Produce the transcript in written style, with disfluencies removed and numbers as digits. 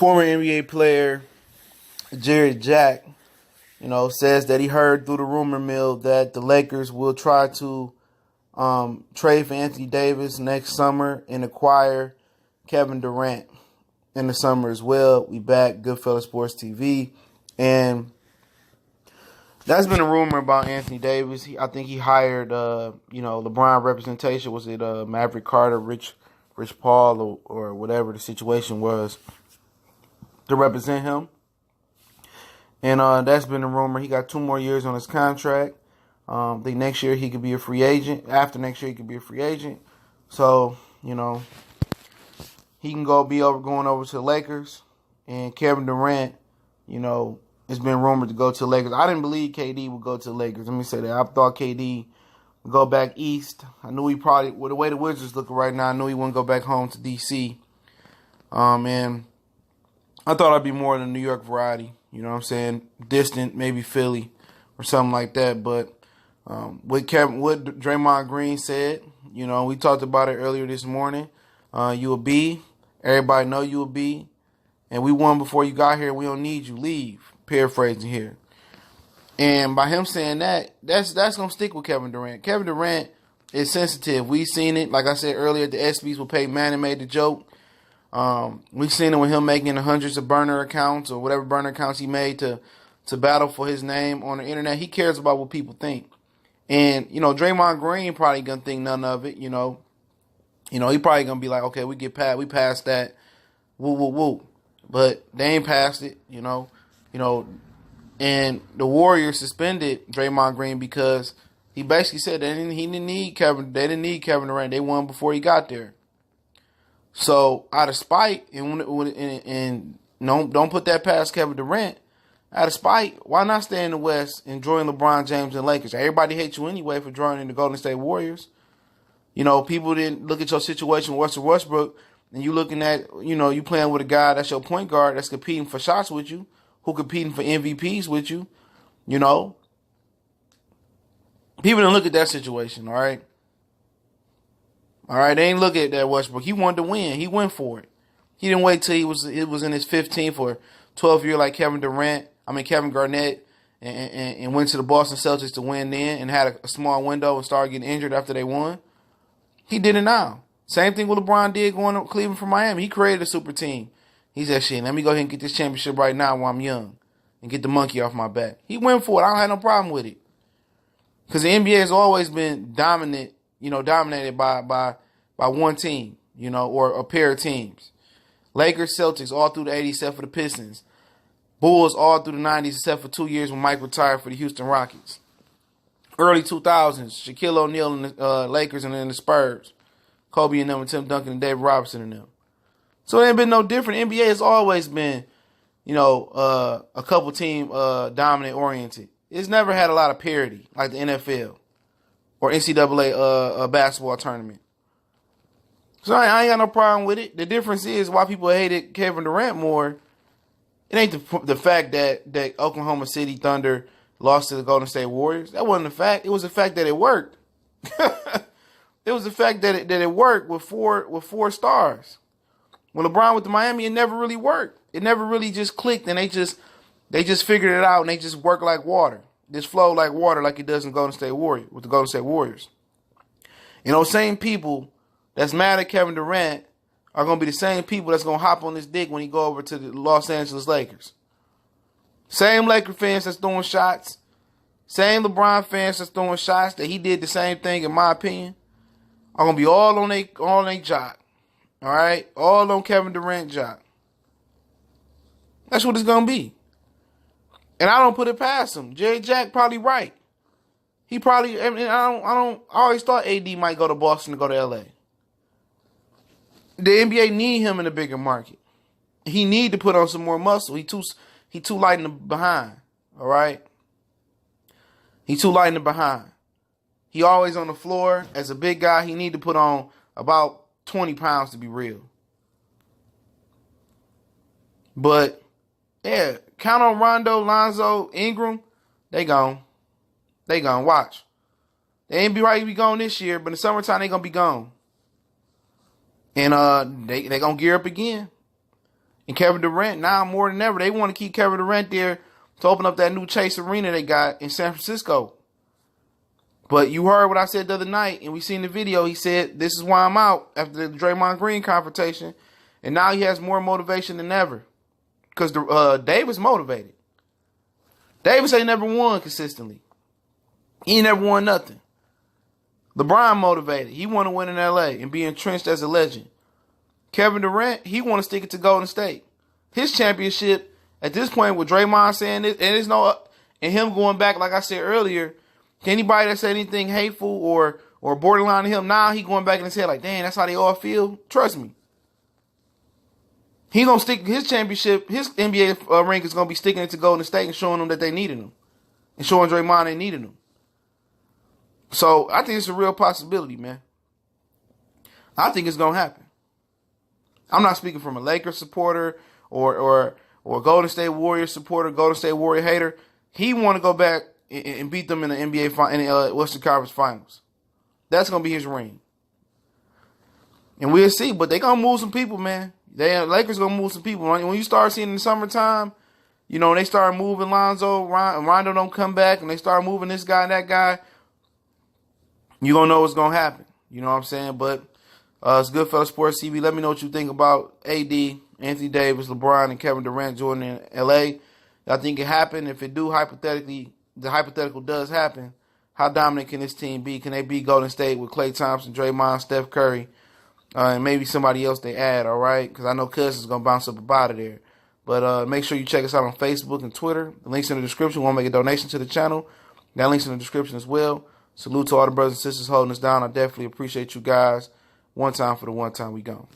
Former NBA player Jared Jack, says that he heard through the rumor mill that the Lakers will try to trade for Anthony Davis next summer and acquire Kevin Durant in the summer as well. We back Goodfellas Sports TV, and that's been a rumor about Anthony Davis. I think he hired, LeBron representation. Was it Maverick Carter, Rich Paul, or whatever the situation was, to represent him. And that's been a rumor. He got 2 more years on his contract. I think next year he could be a free agent. After next year he could be a free agent. So, he can going over to the Lakers. And Kevin Durant, it's been rumored to go to the Lakers. I didn't believe KD would go to the Lakers. Let me say that. I thought KD would go back east. I knew he probably, with the way the Wizards looking right now, I knew he wouldn't go back home to D.C. And I thought I'd be more in the New York variety. You know what I'm saying? Distant, maybe Philly or something like that. But what Draymond Green said, we talked about it earlier this morning. You a B. Everybody know you a B. And we won before you got here. We don't need you. Leave. Paraphrasing here. And by him saying that, that's going to stick with Kevin Durant. Kevin Durant is sensitive. We've seen it. Like I said earlier, the ESPYs with Peyton Manning made the joke. We've seen it with him making the hundreds of burner accounts or whatever burner accounts he made to battle for his name on the internet. He cares about what people think. And, Draymond Green probably going to think none of it, He probably going to be like, okay, we passed that. Woo, woo, woo. But they ain't passed it, And the Warriors suspended Draymond Green because he basically said that they didn't need Kevin Durant. They won before he got there. So out of spite, and don't put that past Kevin Durant. Out of spite, why not stay in the West and join LeBron James and Lakers? Everybody hates you anyway for joining the Golden State Warriors. People didn't look at your situation with Russell Westbrook, and you looking at, you playing with a guy that's your point guard that's competing for shots with you, who competing for MVPs with you. People didn't look at that situation, all right? All right, they ain't look at that Westbrook. He wanted to win. He went for it. He didn't wait till it was in his 15th or 12th year like Kevin Garnett, and went to the Boston Celtics to win then and had a small window and started getting injured after they won. He did it now. Same thing what LeBron did going to Cleveland from Miami. He created a super team. He said, shit, let me go ahead and get this championship right now while I'm young and get the monkey off my back. He went for it. I don't have no problem with it. Because the NBA has always been dominated by one team, or a pair of teams. Lakers, Celtics, all through the 80s, except for the Pistons. Bulls, all through the 90s, except for 2 years when Mike retired for the Houston Rockets. Early 2000s, Shaquille O'Neal and the Lakers, and then the Spurs. Kobe and them, and Tim Duncan and David Robinson and them. So it ain't been no different. The NBA has always been, a couple team dominant oriented. It's never had a lot of parity like the NFL or NCAA basketball tournament. So I ain't got no problem with it. The difference is why people hated Kevin Durant more. It ain't the fact that Oklahoma City Thunder lost to the Golden State Warriors. That wasn't the fact. It was the fact that it worked. It was the fact that it worked with four stars. When LeBron went to Miami, it never really worked. It never really just clicked, and they just figured it out, and they just work like water. Just flow like water, like it does in with the Golden State Warriors. Those same people that's mad at Kevin Durant are going to be the same people that's going to hop on this dick when he go over to the Los Angeles Lakers. Same Laker fans that's throwing shots. Same LeBron fans that's throwing shots that he did the same thing, in my opinion, are going to be all on they jock. All right? All on Kevin Durant jock. That's what it's going to be. And I don't put it past him. Jerry Jack probably right. He probably, I always thought AD might go to Boston to go to LA. The NBA need him in a bigger market. He need to put on some more muscle. He too light in the behind. All right? He too light in the behind. He always on the floor. As a big guy, he need to put on about 20 pounds to be real. But, yeah, count on Rondo, Lonzo, Ingram. They gone. Watch. They ain't be right to be gone this year, but in the summertime, they going to be gone. And they going to gear up again. And Kevin Durant, now more than ever, they want to keep Kevin Durant there to open up that new Chase Arena they got in San Francisco. But you heard what I said the other night, and we seen the video. He said, this is why I'm out after the Draymond Green confrontation. And now he has more motivation than ever. Because Davis motivated. Davis ain't never won consistently. He ain't never won nothing. LeBron motivated. He want to win in L.A. and be entrenched as a legend. Kevin Durant, he want to stick it to Golden State. His championship, at this point, with Draymond saying this, and and him going back, like I said earlier, to anybody that said anything hateful or borderline to him, now he going back in his head like, dang, that's how they all feel. Trust me. He gonna stick his championship, his NBA ring is gonna be sticking it to Golden State and showing them that they needed him, and showing Draymond they needed him. So I think it's a real possibility, man. I think it's gonna happen. I'm not speaking from a Lakers supporter or Golden State Warriors supporter, Golden State Warrior hater. He want to go back and beat them in the NBA in the Western Conference Finals. That's gonna be his ring, and we'll see. But they gonna move some people, man. Lakers gonna move some people. When you start seeing in the summertime, you know, they start moving Lonzo, Rondo don't come back, and they start moving this guy and that guy, you gonna know what's gonna happen. You know what I'm saying? But it's Goodfellas Sports TV. Let me know what you think about AD, Anthony Davis, LeBron, and Kevin Durant joining in LA. I think it happened. If it do, the hypothetical does happen, how dominant can this team be? Can they beat Golden State with Klay Thompson, Draymond, Steph Curry, and maybe somebody else they add, all right? Because I know Cousins is going to bounce up out of there. But make sure you check us out on Facebook and Twitter. The link's in the description. Want to make a donation to the channel? Got links in the description as well. Salute to all the brothers and sisters holding us down. I definitely appreciate you guys. One time for the one time we gone.